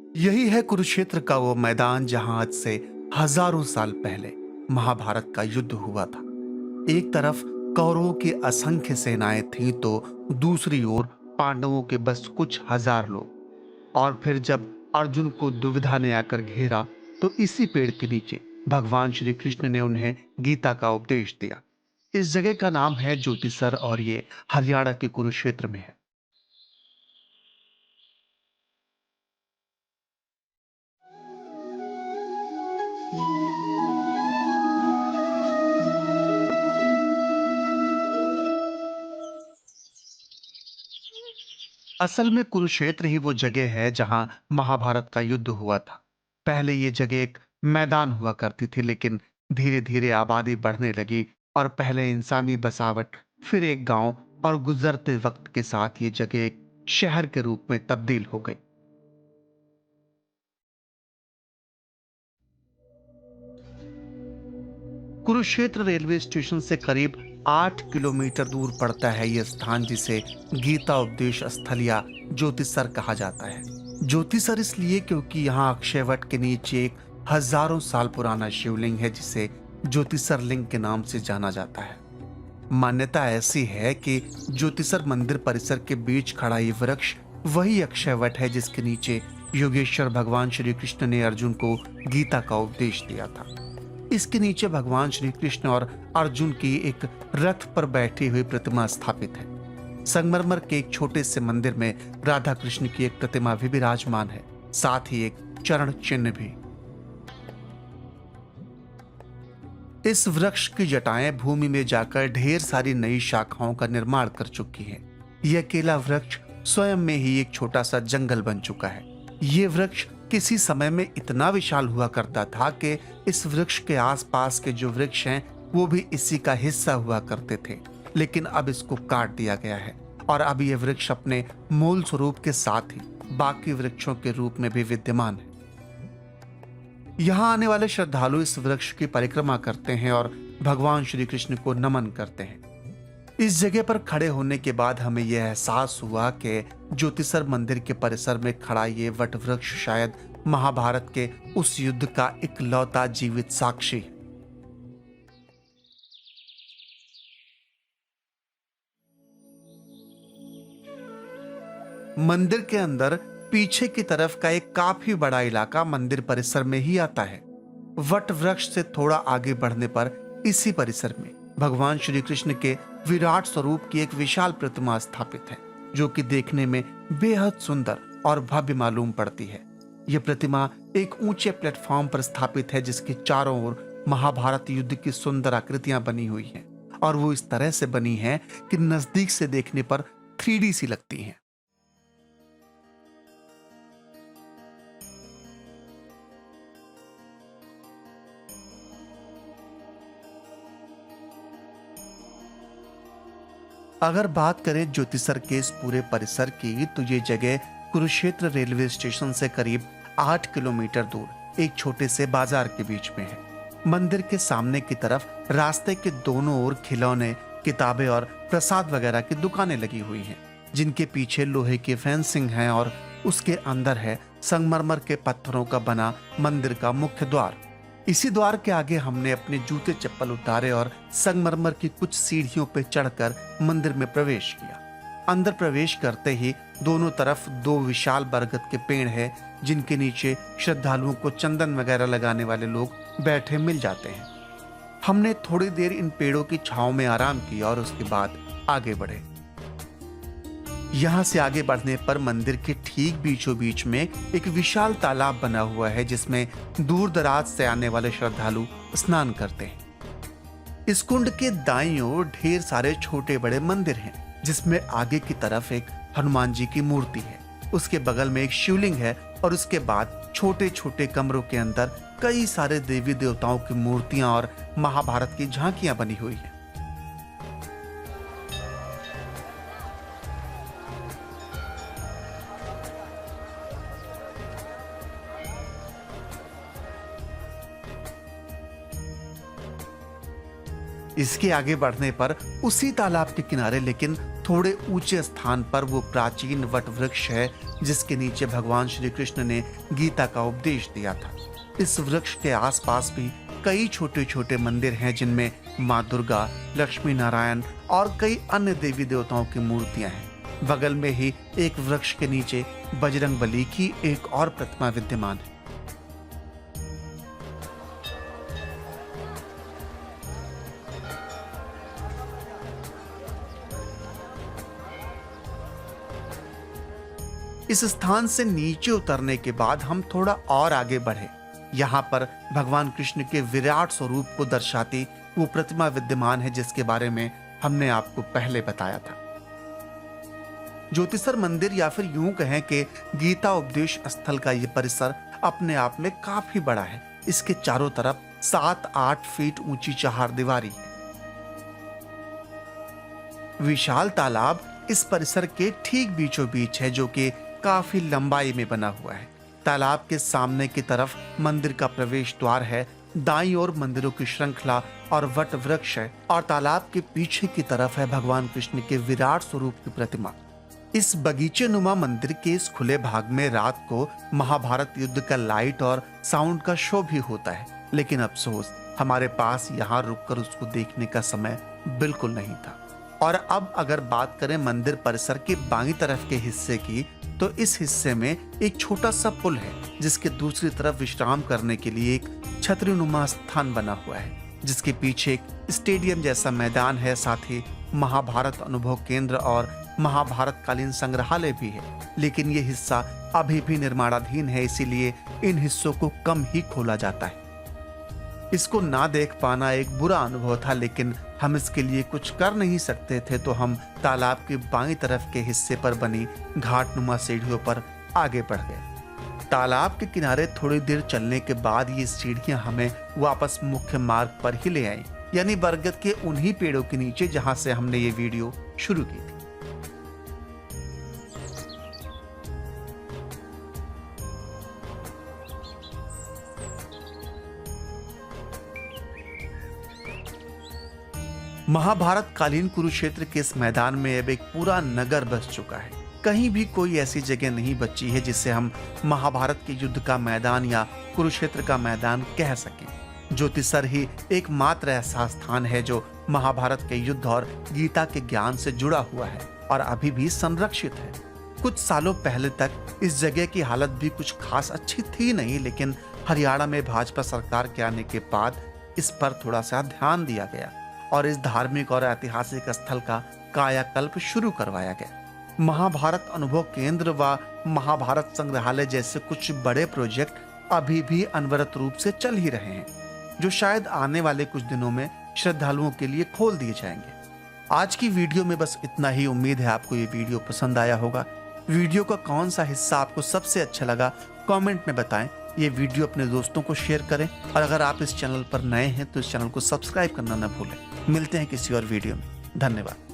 यही है कुरुक्षेत्र का वो मैदान जहां आज से हजारों साल पहले महाभारत का युद्ध हुआ था। एक तरफ कौरवों की असंख्य सेनाएं थीं तो दूसरी ओर पांडवों के बस कुछ हजार लोग। और फिर जब अर्जुन को दुविधा ने आकर घेरा तो इसी पेड़ के नीचे भगवान श्री कृष्ण ने उन्हें गीता का उपदेश दिया। इस जगह का नाम है ज्योतिसर और ये हरियाणा के कुरुक्षेत्र में है। असल में कुरुक्षेत्र ही वो जगह है जहां महाभारत का युद्ध हुआ था। पहले ये जगह एक मैदान हुआ करती थी, लेकिन धीरे धीरे आबादी बढ़ने लगी और पहले इंसानी बसावट, फिर एक गांव और गुजरते वक्त के साथ ये जगह एक शहर के रूप में तब्दील हो गई। कुरुक्षेत्र रेलवे स्टेशन से करीब 8 किलोमीटर दूर पड़ता है यह स्थान, जिसे गीता उपदेश स्थल या ज्योतिसर कहा जाता है। ज्योतिसर इसलिए क्योंकि यहाँ अक्षयवट के नीचे एक हजारों साल पुराना शिवलिंग है जिसे ज्योतिसर लिंग के नाम से जाना जाता है। मान्यता ऐसी है कि ज्योतिसर मंदिर परिसर के बीच खड़ा ये वृक्ष वही अक्षयवट है जिसके नीचे योगेश्वर भगवान श्री कृष्ण ने अर्जुन को गीता का उपदेश दिया था। इसके नीचे भगवान श्री कृष्ण और अर्जुन की एक रथ पर बैठी हुई प्रतिमा स्थापित है। संगमरमर के एक छोटे से मंदिर में राधा कृष्ण की एक प्रतिमा भी विराजमान है, साथ ही एक चरण चिन्ह भी। इस वृक्ष की जटाएं भूमि में जाकर ढेर सारी नई शाखाओं का निर्माण कर चुकी हैं। यह अकेला वृक्ष स्वयं में ही एक छोटा सा जंगल बन चुका है। यह वृक्ष किसी समय में इतना विशाल हुआ करता था कि इस वृक्ष के आसपास के जो वृक्ष हैं वो भी इसी का हिस्सा हुआ करते थे, लेकिन अब इसको काट दिया गया है और अब यह वृक्ष अपने मूल स्वरूप के साथ ही बाकी वृक्षों के रूप में भी विद्यमान है। यहाँ आने वाले श्रद्धालु इस वृक्ष की परिक्रमा करते हैं और भगवान श्री कृष्ण को नमन करते हैं। इस जगह पर खड़े होने के बाद हमें यह एहसास हुआ कि ज्योतिसर मंदिर के परिसर में खड़ा ये वट वृक्ष शायद महाभारत के उस युद्ध का इकलौता जीवित साक्षी है। मंदिर के अंदर पीछे की तरफ का एक काफी बड़ा इलाका मंदिर परिसर में ही आता है। वट वृक्ष से थोड़ा आगे बढ़ने पर इसी परिसर में भगवान श्री कृष्ण के विराट स्वरूप की एक विशाल प्रतिमा स्थापित है, जो कि देखने में बेहद सुंदर और भव्य मालूम पड़ती है। यह प्रतिमा एक ऊंचे प्लेटफॉर्म पर स्थापित है जिसके चारों ओर महाभारत युद्ध की सुंदर आकृतियां बनी हुई हैं और वो इस तरह से बनी हैं कि नजदीक से देखने पर 3D सी लगती हैं। अगर बात करें ज्योतिसर के इस पूरे परिसर की तो ये जगह कुरुक्षेत्र रेलवे स्टेशन से करीब 8 किलोमीटर दूर एक छोटे से बाजार के बीच में है। मंदिर के सामने की तरफ रास्ते के दोनों ओर खिलौने, किताबें और प्रसाद वगैरह की दुकानें लगी हुई हैं, जिनके पीछे लोहे की फेंसिंग है और उसके अंदर है संगमरमर के पत्थरों का बना मंदिर का मुख्य द्वार। इसी द्वार के आगे हमने अपने जूते चप्पल उतारे और संगमरमर की कुछ सीढ़ियों पर चढ़कर मंदिर में प्रवेश किया। अंदर प्रवेश करते ही दोनों तरफ 2 विशाल बरगद के पेड़ हैं, जिनके नीचे श्रद्धालुओं को चंदन वगैरह लगाने वाले लोग बैठे मिल जाते हैं। हमने थोड़ी देर इन पेड़ों की छांव में आराम किया और उसके बाद आगे बढ़े। यहाँ से आगे बढ़ने पर मंदिर के ठीक बीचों बीच में एक विशाल तालाब बना हुआ है जिसमें दूर दराज से आने वाले श्रद्धालु स्नान करते हैं। इस कुंड के दाईं ओर ढेर सारे छोटे बड़े मंदिर हैं, जिसमें आगे की तरफ एक हनुमान जी की मूर्ति है, उसके बगल में एक शिवलिंग है और उसके बाद छोटे छोटे कमरों के अंदर कई सारे देवी देवताओं की मूर्तियां और महाभारत की झांकियां बनी हुई हैं। इसके आगे बढ़ने पर उसी तालाब के किनारे लेकिन थोड़े ऊंचे स्थान पर वो प्राचीन वट वृक्ष है जिसके नीचे भगवान श्री कृष्ण ने गीता का उपदेश दिया था। इस वृक्ष के आसपास भी कई छोटे छोटे मंदिर हैं जिनमें माँ दुर्गा, लक्ष्मी नारायण और कई अन्य देवी देवताओं की मूर्तियां हैं। बगल में ही एक वृक्ष के नीचे बजरंग बली की एक और प्रतिमा विद्यमान है। इस स्थान से नीचे उतरने के बाद हम थोड़ा और आगे बढ़े। यहाँ पर भगवान कृष्ण के विराट स्वरूप को दर्शाती वो प्रतिमा विद्यमान है जिसके बारे में हमने आपको पहले बताया था। ज्योतिसर मंदिर या फिर यूं कहें कि गीता उपदेश स्थल का ये परिसर अपने आप में काफी बड़ा है। इसके चारों तरफ 7-8 फीट ऊंची चहारदीवारी है। विशाल तालाब इस परिसर के ठीक बीचों बीच है जो कि काफी लंबाई में बना हुआ है। तालाब के सामने की तरफ मंदिर का प्रवेश द्वार है, दाईं ओर मंदिरों की श्रृंखला और वट वृक्ष है और तालाब के पीछे की तरफ है भगवान कृष्ण के विराट स्वरूप की प्रतिमा। इस बगीचे नुमा मंदिर के इस खुले भाग में रात को महाभारत युद्ध का लाइट और साउंड का शो भी होता है, लेकिन अफसोस हमारे पास यहाँ रुककर उसको देखने का समय बिल्कुल नहीं था। और अब अगर बात करें मंदिर परिसर के बाईं तरफ के हिस्से की, तो इस हिस्से में एक छोटा सा पुल है जिसके दूसरी तरफ विश्राम करने के लिए एक छतरीनुमा स्थान बना हुआ है, जिसके पीछे एक स्टेडियम जैसा मैदान है। साथ ही महाभारत अनुभव केंद्र और महाभारत कालीन संग्रहालय भी है, लेकिन ये हिस्सा अभी भी निर्माणाधीन है, इसीलिए इन हिस्सों को कम ही खोला जाता है। इसको ना देख पाना एक बुरा अनुभव था, लेकिन हम इसके लिए कुछ कर नहीं सकते थे, तो हम तालाब के बाईं तरफ के हिस्से पर बनी घाटनुमा सीढ़ियों पर आगे बढ़ गए। तालाब के किनारे थोड़ी देर चलने के बाद ये सीढ़ियां हमें वापस मुख्य मार्ग पर ही ले आई, यानी बरगद के उन्हीं पेड़ों के नीचे जहां से हमने ये वीडियो शुरू की थी। महाभारत कालीन कुरुक्षेत्र के इस मैदान में अब एक पूरा नगर बस चुका है। कहीं भी कोई ऐसी जगह नहीं बची है जिसे हम महाभारत के युद्ध का मैदान या कुरुक्षेत्र का मैदान कह सकें। ज्योतिसर ही एकमात्र ऐसा स्थान है जो महाभारत के युद्ध और गीता के ज्ञान से जुड़ा हुआ है और अभी भी संरक्षित है। कुछ सालों पहले तक इस जगह की हालत भी कुछ खास अच्छी थी नहीं, लेकिन हरियाणा में भाजपा सरकार के आने के बाद इस पर थोड़ा सा ध्यान दिया गया और इस धार्मिक और ऐतिहासिक स्थल का कायाकल्प शुरू करवाया गया। महाभारत अनुभव केंद्र व महाभारत संग्रहालय जैसे कुछ बड़े प्रोजेक्ट अभी भी अनवरत रूप से चल ही रहे हैं, जो शायद आने वाले कुछ दिनों में श्रद्धालुओं के लिए खोल दिए जाएंगे। आज की वीडियो में बस इतना ही। उम्मीद है आपको ये वीडियो पसंद आया होगा। वीडियो का कौन सा हिस्सा आपको सबसे अच्छा लगा कमेंट में बताएं। ये वीडियो अपने दोस्तों को शेयर करें और अगर आप इस चैनल पर नए हैं तो इस चैनल को सब्सक्राइब करना न भूलें। मिलते हैं किसी और वीडियो में। धन्यवाद।